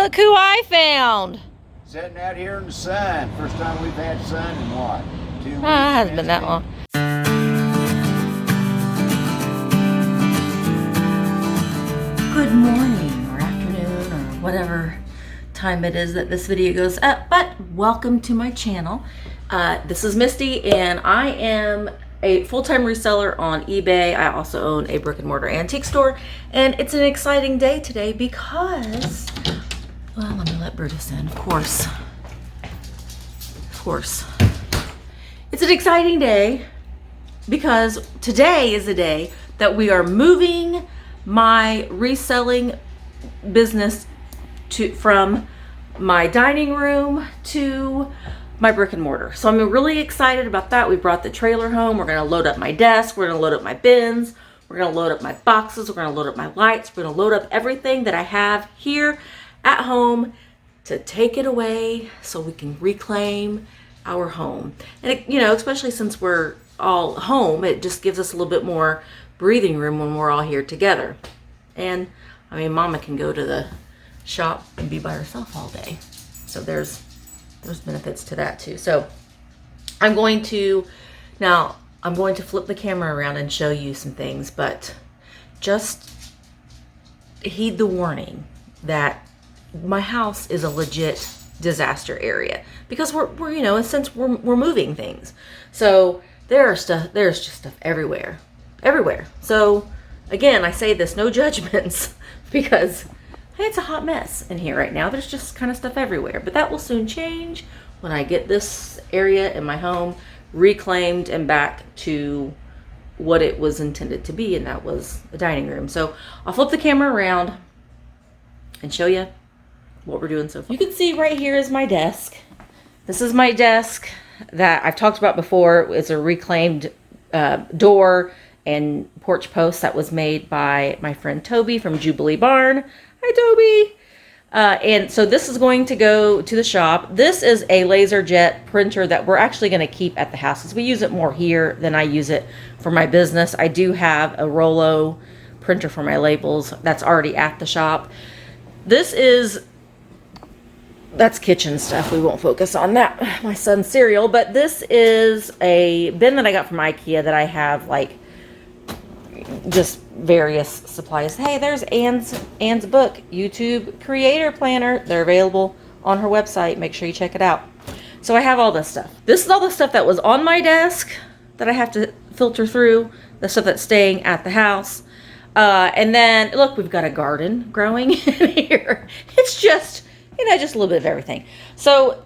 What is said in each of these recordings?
Look who I found. Sitting out here in the sun. First time we've had sun in what? 2 weeks? Hasn't been that long. Good morning or afternoon or whatever time it is that this video goes up, but welcome to my channel. This is Misty and I am a full-time reseller on eBay. I also own a brick and mortar antique store, and it's an exciting day today because, well, let me let Brutus in, of course. It's an exciting day because today is the day that we are moving my reselling business from my dining room to my brick and mortar. So I'm really excited about that. We brought the trailer home. We're gonna load up my desk. We're gonna load up my bins. We're gonna load up my boxes. We're gonna load up my lights. We're gonna load up everything that I have here at home to take it away so we can reclaim our home. And it, especially since we're all home, it just gives us a little bit more breathing room when we're all here together. And I mean, Mama can go to the shop and be by herself all day. So there's benefits to that too. So I'm going to flip the camera around and show you some things, but just heed the warning that my house is a legit disaster area because we're since we're moving things. So there's just stuff everywhere. So again, I say this, no judgments, because it's a hot mess in here right now. There's just kind of stuff everywhere, but that will soon change when I get this area in my home reclaimed and back to what it was intended to be, and that was a dining room. So I'll flip the camera around and show you what we're doing so far. You can see right here is my desk. This is my desk that I've talked about before. It's a reclaimed door and porch post that was made by my friend Toby from Jubilee Barn. Hi, Toby. And so this is going to go to the shop. This is a laser jet printer that we're actually going to keep at the house because we use it more here than I use it for my business. I do have a Rollo printer for my labels that's already at the shop. That's kitchen stuff. We won't focus on that. My son's cereal. But this is a bin that I got from IKEA that I have like just various supplies. Hey, there's Anne's book, YouTube Creator Planner. They're available on her website. Make sure you check it out. So I have all this stuff. This is all the stuff that was on my desk that I have to filter through, the stuff that's staying at the house. And then, look, we've got a garden growing in here. It's just, just a little bit of everything. So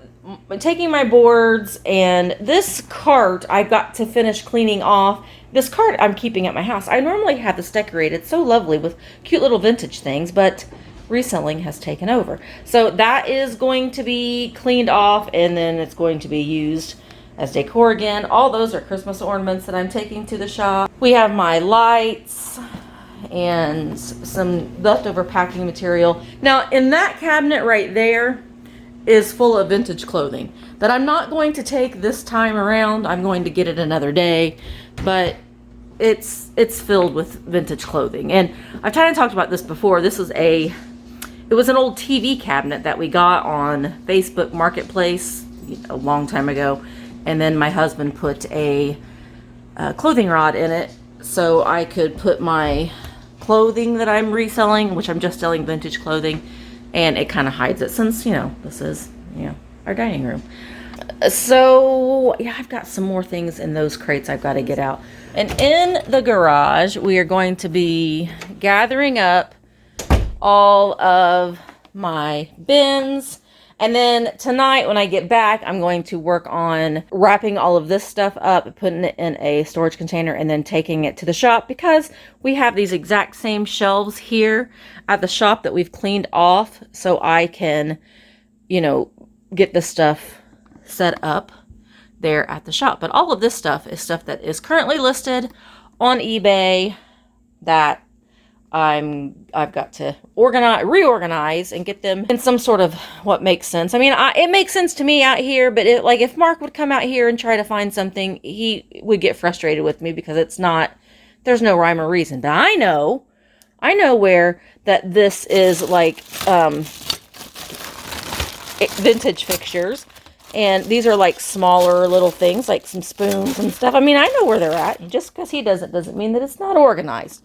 taking my boards and this cart I've got to finish cleaning off. This cart I'm keeping at my house. I normally have this decorated. It's so lovely with cute little vintage things, but reselling has taken over. So that is going to be cleaned off and then it's going to be used as decor again. All those are Christmas ornaments that I'm taking to the shop. We have my lights and some leftover packing material. Now in that cabinet right there is full of vintage clothing that I'm not going to take this time around. I'm going to get it another day, but it's filled with vintage clothing. And I've kind of talked about this before. It was an old TV cabinet that we got on Facebook Marketplace a long time ago. And then my husband put a clothing rod in it so I could put my clothing that I'm reselling, which I'm just selling vintage clothing, and it kind of hides it since, this is, our dining room. So, yeah, I've got some more things in those crates I've got to get out. And in the garage, we are going to be gathering up all of my bins. And then tonight when I get back, I'm going to work on wrapping all of this stuff up, putting it in a storage container, and then taking it to the shop because we have these exact same shelves here at the shop that we've cleaned off so I can, get the stuff set up there at the shop. But all of this stuff is stuff that is currently listed on eBay that I've got to reorganize and get them in some sort of what makes sense. I mean, it makes sense to me out here, but if Mark would come out here and try to find something, he would get frustrated with me because there's no rhyme or reason. But I know where that this is like vintage fixtures. And these are like smaller little things, like some spoons and stuff. I mean, I know where they're at. And just because he doesn't mean that it's not organized.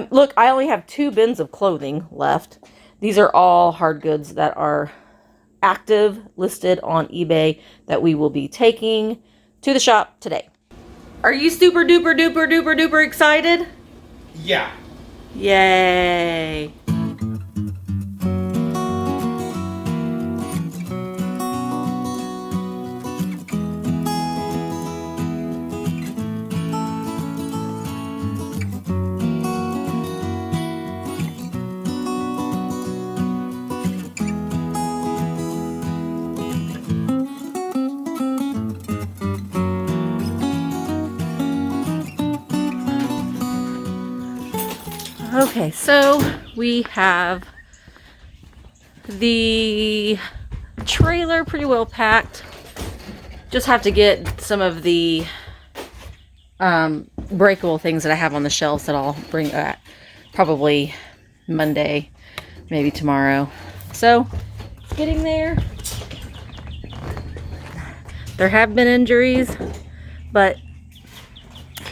Look, I only have 2 bins of clothing left. These are all hard goods that are active, listed on eBay, that we will be taking to the shop today. Are you super duper duper duper duper excited? Yeah. Yay. Okay, so we have the trailer pretty well packed. Just have to get some of the breakable things that I have on the shelves that I'll bring probably Monday, maybe tomorrow. So it's getting there. There have been injuries, but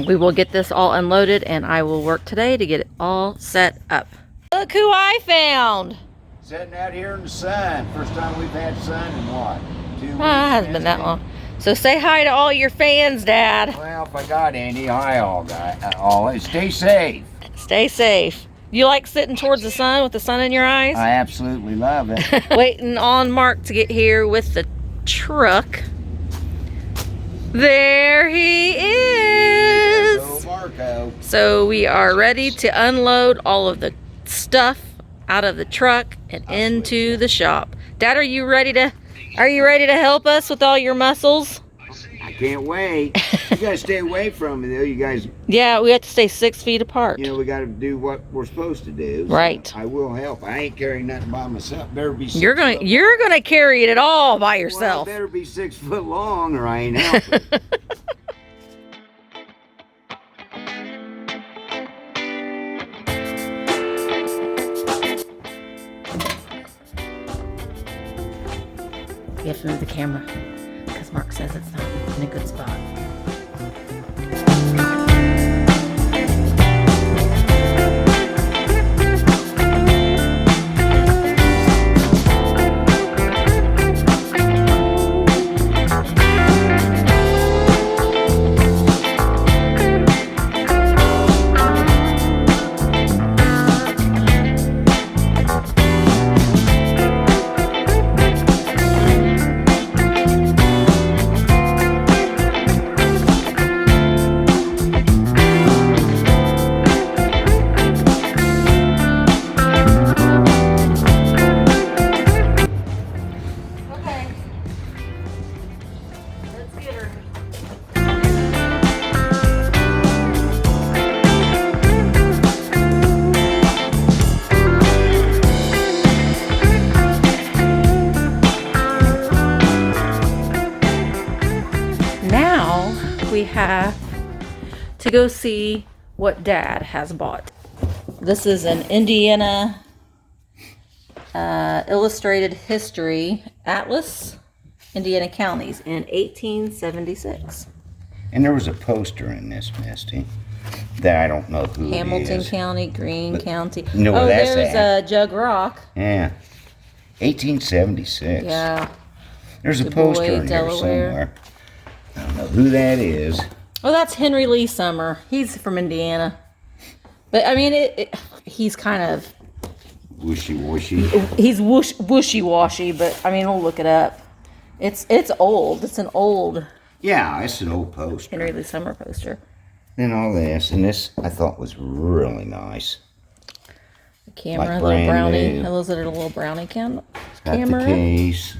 we will get this all unloaded, and I will work today to get it all set up. Look who I found! Sitting out here in the sun. First time we've had sun in what? 2 weeks? Hasn't been that long. So say hi to all your fans, Dad. Well, if I got any, hi all guys. Stay safe. Stay safe. You like sitting towards the sun with the sun in your eyes? I absolutely love it. Waiting on Mark to get here with the truck. There he is. Hello, Marco. So we are ready to unload all of the stuff out of the truck and into the shop. Dad, are you ready to help us with all your muscles? I can't wait. You gotta stay away from me though. You guys, Yeah, we have to stay 6 feet apart. you know, we gotta do what we're supposed to do. So Right. I will help. I ain't carrying nothing by myself. Better be 6 You're gonna carry it all by yourself. Well, I better be 6 foot long or I ain't helping. You have to move the camera because Mark says it's not in a good spot. We have to go see what Dad has bought. This is an Indiana Illustrated History Atlas, Indiana Counties in 1876. And there was a poster in this, Misty, that I don't know who Hamilton it is. County, Greene County. You know where that's there's Jug Rock. Yeah. 1876. Yeah. There's a Du poster Bois, in here Delaware. somewhere. I don't know who that is. Oh, that's Henry Lee Summer. He's from Indiana. But, I mean, he's kind of... Wishy-washy. He's wishy-washy, but, I mean, we'll look it up. It's old. It's an old Yeah, it's an old poster. Henry Lee Summer poster. And all this. And this, I thought, was really nice. The camera, Like a little brand brownie. new. Those are a little brownie Got camera. the case.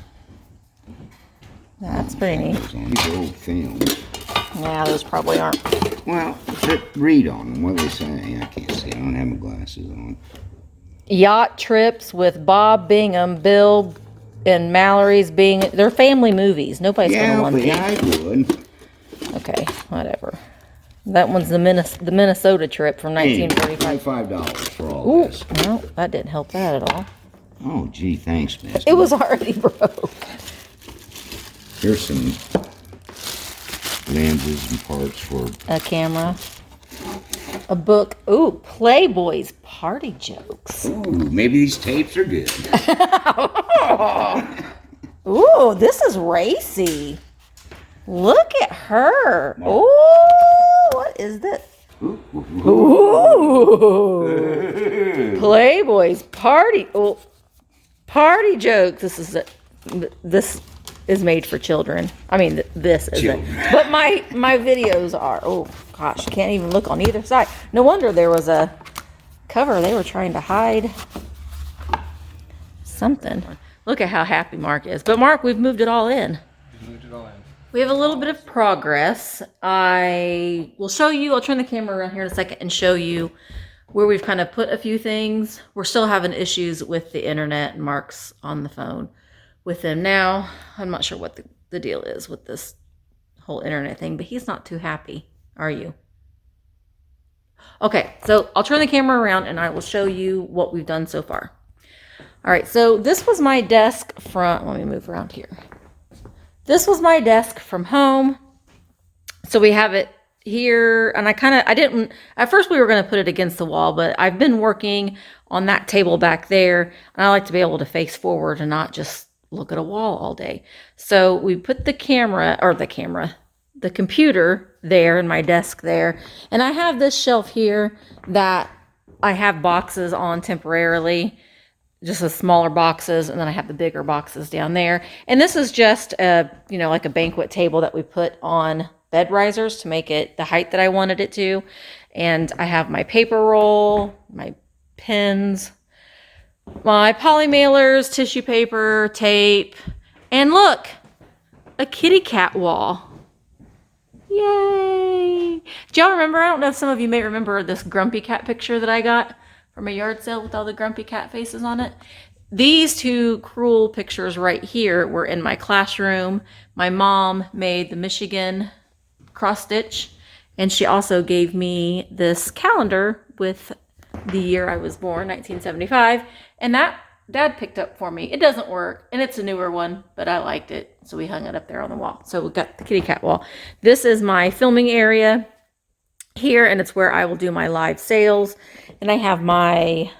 That's pretty neat. Those on these old films. Yeah, those probably aren't. Well, read on them. What do they say? I can't see. I don't have my glasses on. Yacht trips with Bob Bingham, Bill and Mallory's being... They're family movies. Nobody's going to want these. Yeah, I would. Okay, whatever. That one's the Minnesota trip from 1945. $25 for all Ooh, this. well, that didn't help that at all. Oh, gee, thanks, Misty. It was already broke. Here's some lenses and parts for A camera. A book. Ooh, Playboy's party jokes. Ooh, maybe these tapes are good. Ooh, this is racy. Look at her. Ooh, what is this? Ooh. Playboy's party. Oh, party jokes. This is made for children. I mean, this isn't. But my videos are. Oh gosh, can't even look on either side. No wonder there was a cover. They were trying to hide something. Look at how happy Mark is. But Mark, we've moved it all in. We have a little bit of progress. I will show you. I'll turn the camera around here in a second and show you where we've kind of put a few things. We're still having issues with the internet, and Mark's on the phone with them now. I'm not sure what the deal is with this whole internet thing, but he's not too happy. Are you? Okay, so I'll turn the camera around and I will show you what we've done so far. All right, so this was my desk from, let me move around here. This was my desk from home. So we have it here, and I didn't, at first we were going to put it against the wall, but I've been working on that table back there, and I like to be able to face forward and not just look at a wall all day. So we put the computer there in my desk there, and I have this shelf here that I have boxes on temporarily, just the smaller boxes, and then I have the bigger boxes down there. And this is just like a banquet table that we put on bed risers to make it the height that I wanted it to. And I have my paper roll, my pens, my poly mailers, tissue paper, tape, and look, a kitty cat wall. Yay! Do y'all remember? I don't know if some of you may remember this grumpy cat picture that I got from a yard sale with all the grumpy cat faces on it. These two cruel pictures right here were in my classroom. My mom made the Michigan cross stitch, and she also gave me this calendar with the year I was born, 1975, and that Dad picked up for me. It doesn't work, and it's a newer one, but I liked it, so we hung it up there on the wall. So we got the kitty cat wall. This is my filming area here, and it's where I will do my live sales. And I have my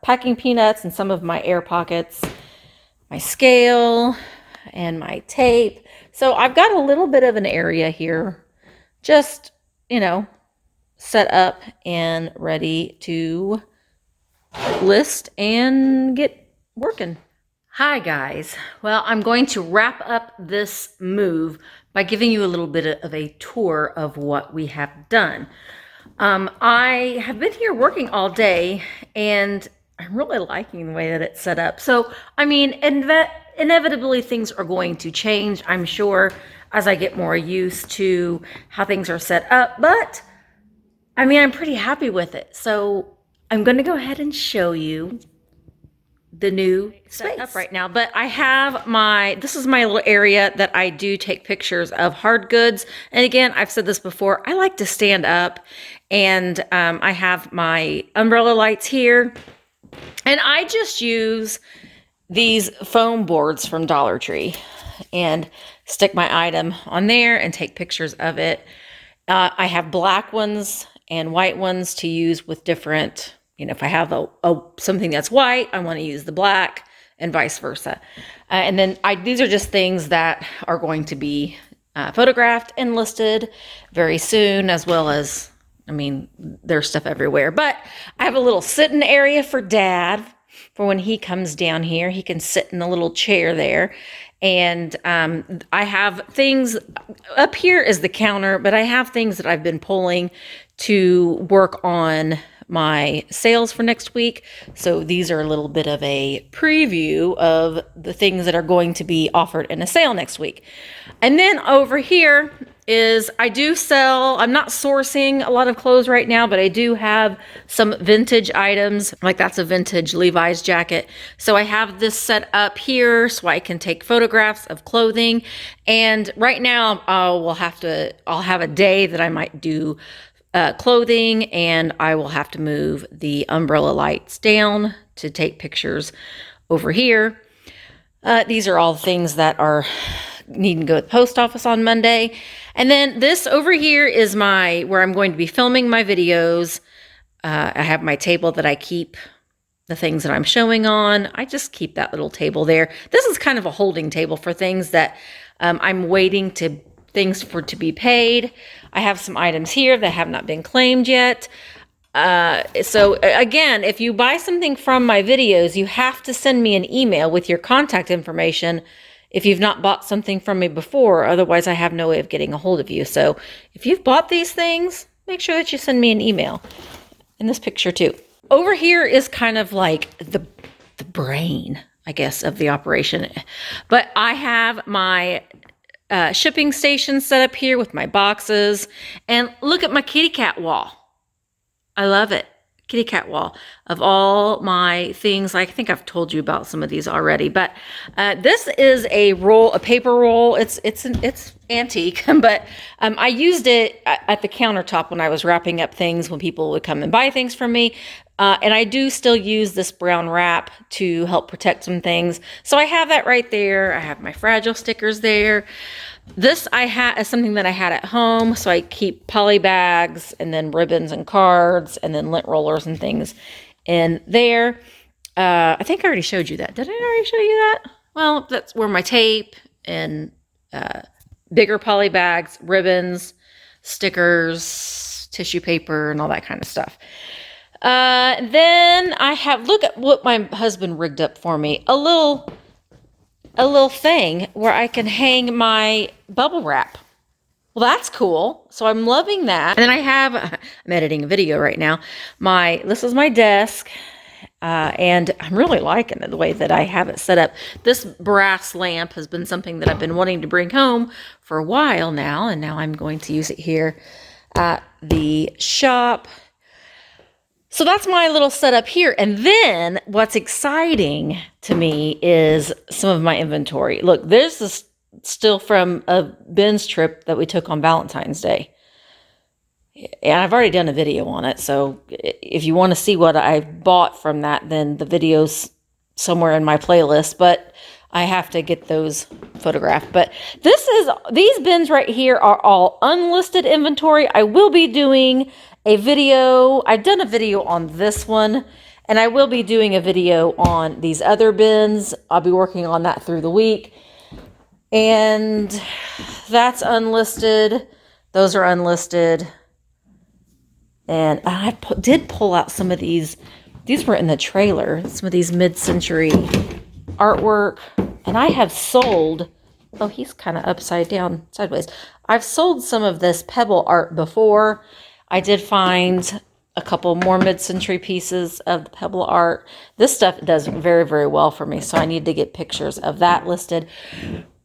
packing peanuts and some of my air pockets, my scale, and my tape. So I've got a little bit of an area here, just, set up and ready to list and get working. Hi guys. Well, I'm going to wrap up this move by giving you a little bit of a tour of what we have done. I have been here working all day, and I'm really liking the way that it's set up. So, I mean, inevitably things are going to change, I'm sure, as I get more used to how things are set up. But, I mean, I'm pretty happy with it. So, I'm going to go ahead and show you the new space up right now. But I have this is my little area that I do take pictures of hard goods. And again, I've said this before, I like to stand up, and I have my umbrella lights here, and I just use these foam boards from Dollar Tree and stick my item on there and take pictures of it. I have black ones and white ones to use with different, if I have something that's white, I want to use the black, and vice versa. And then these are just things that are going to be photographed and listed very soon, as well as, there's stuff everywhere. But I have a little sitting area for Dad for when he comes down here. He can sit in a little chair there. And I have things up here is the counter, but I have things that I've been pulling to work on my sales for next week. So these are a little bit of a preview of the things that are going to be offered in a sale next week. And then over here is I do sell, I'm not sourcing a lot of clothes right now, but I do have some vintage items. Like that's a vintage Levi's jacket. So I have this set up here so I can take photographs of clothing. And right now I'll have a day that I might do clothing, and I will have to move the umbrella lights down to take pictures over here. These are all things that are needing to go to the post office on Monday. And then this over here is where I'm going to be filming my videos. I have my table that I keep the things that I'm showing on. I just keep that little table there. This is kind of a holding table for things that I'm waiting to be paid. I have some items here that have not been claimed yet. So again, if you buy something from my videos, you have to send me an email with your contact information if you've not bought something from me before. Otherwise, I have no way of getting a hold of you. So if you've bought these things, make sure that you send me an email. In this picture too. Over here is kind of like the brain, I guess, of the operation. But I have my shipping station set up here with my boxes. And look at my kitty cat wall. I love it. Kitty cat wall of all my things. I think I've told you about some of these already, but this is a paper roll. It's antique, but I used it at the countertop when I was wrapping up things when people would come and buy things from me. And I do still use this brown wrap to help protect some things. So I have that right there. I have my fragile stickers there. This is something that I had at home, so I keep poly bags and then ribbons and cards and then lint rollers and things in there. I think I already showed you that. Did I already show you that? Well, that's where my tape and bigger poly bags, ribbons, stickers, tissue paper, and all that kind of stuff. Then I have, look at what my husband rigged up for me. A little thing where I can hang my bubble wrap. Well, that's cool. So I'm loving that. And then I'm editing a video right now. This is my desk. And I'm really liking it, the way that I have it set up. This brass lamp has been something that I've been wanting to bring home for a while now. And now I'm going to use it here at the shop. So that's my little setup here. And then what's exciting to me is some of my inventory. Look, this is still from a Ben's trip that we took on Valentine's Day. And I've already done a video on it. So if you want to see what I bought from that, then the video's somewhere in my playlist. But I have to get those photographed. But these bins right here are all unlisted inventory. I will be doing a video. I've done a video on this one, and I will be doing a video on these other bins. I'll be working on that through the week. And that's unlisted. Those are unlisted. And I did pull out some of these. These were in the trailer. Some of these mid-century artwork. And I have sold, oh, he's kind of upside down, sideways. I've sold some of this pebble art before. I did find a couple more mid-century pieces of the pebble art. This stuff does very, very well for me, so I need to get pictures of that listed.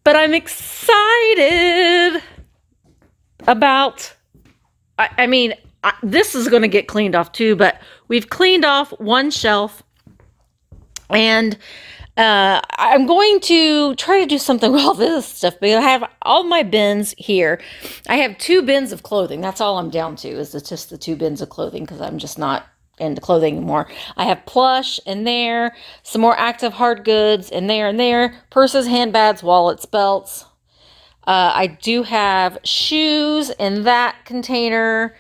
But I'm excited about, this is going to get cleaned off too, but we've cleaned off one shelf, and I'm going to try to do something with all this stuff, but I have all my bins here. I have 2 bins of clothing. That's all I'm down to, is just the 2 bins of clothing, because I'm just not into clothing anymore. I have plush in there, some more active hard goods in there and there, purses, handbags, wallets, belts. I do have shoes in that container,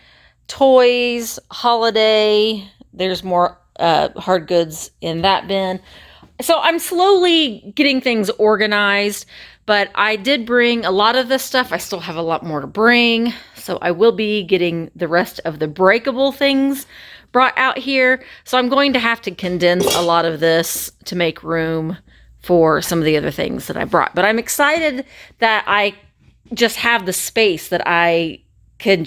toys, holiday. There's more hard goods in that bin. So I'm slowly getting things organized, but I did bring a lot of this stuff. I still have a lot more to bring. So I will be getting the rest of the breakable things brought out here. So I'm going to have to condense a lot of this to make room for some of the other things that I brought. But I'm excited that I just have the space that I can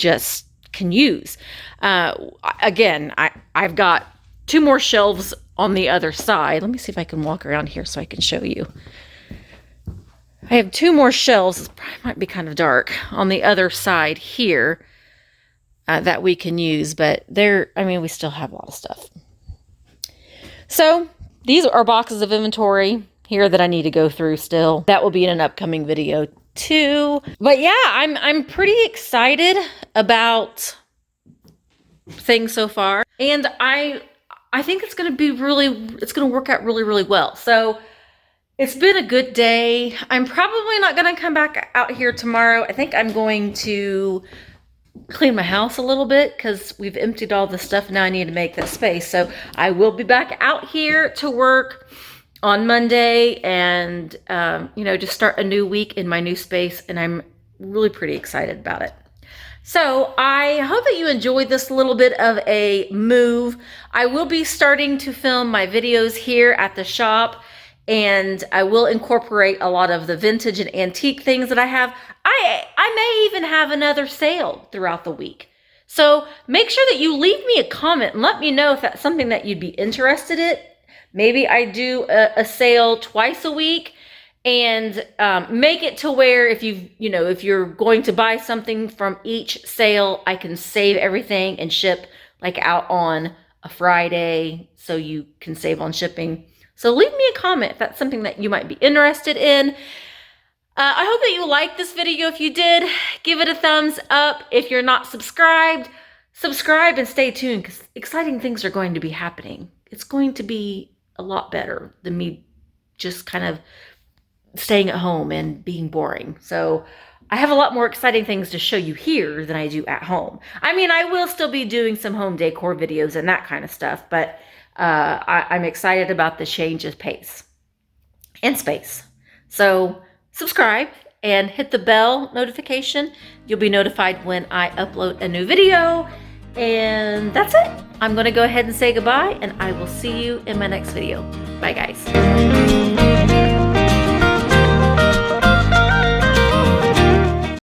use. Again, I've got 2 more shelves on the other side. Let me see if I can walk around here so I can show you. I have 2 more shelves. It probably might be kind of dark on the other side here that we can use, but we still have a lot of stuff. So these are boxes of inventory here that I need to go through still. That will be in an upcoming video too. But yeah, I'm pretty excited about things so far. And I think it's going to work out really, really well. So it's been a good day. I'm probably not going to come back out here tomorrow. I think I'm going to clean my house a little bit because we've emptied all the stuff. Now I need to make that space. So I will be back out here to work on Monday and, just start a new week in my new space. And I'm really pretty excited about it. So I hope that you enjoyed this little bit of a move. I will be starting to film my videos here at the shop, and I will incorporate a lot of the vintage and antique things that I have. I may even have another sale throughout the week. So make sure that you leave me a comment and let me know if that's something that you'd be interested in. Maybe I do a sale twice a week, and make it to where if if you're going to buy something from each sale, I can save everything and ship like out on a Friday, so you can save on shipping. So leave me a comment if that's something that you might be interested in. I hope that you liked this video. If you did, give it a thumbs up. If you're not subscribed, subscribe and stay tuned, because exciting things are going to be happening. It's going to be a lot better than me just kind of staying at home and being boring. So I have a lot more exciting things to show you here than I do at home. I mean, I will still be doing some home decor videos and that kind of stuff, but I'm excited about the change of pace and space. So subscribe and hit the bell notification. You'll be notified when I upload a new video. And that's it. I'm going to go ahead and say goodbye, and I will see you in my next video. Bye, guys.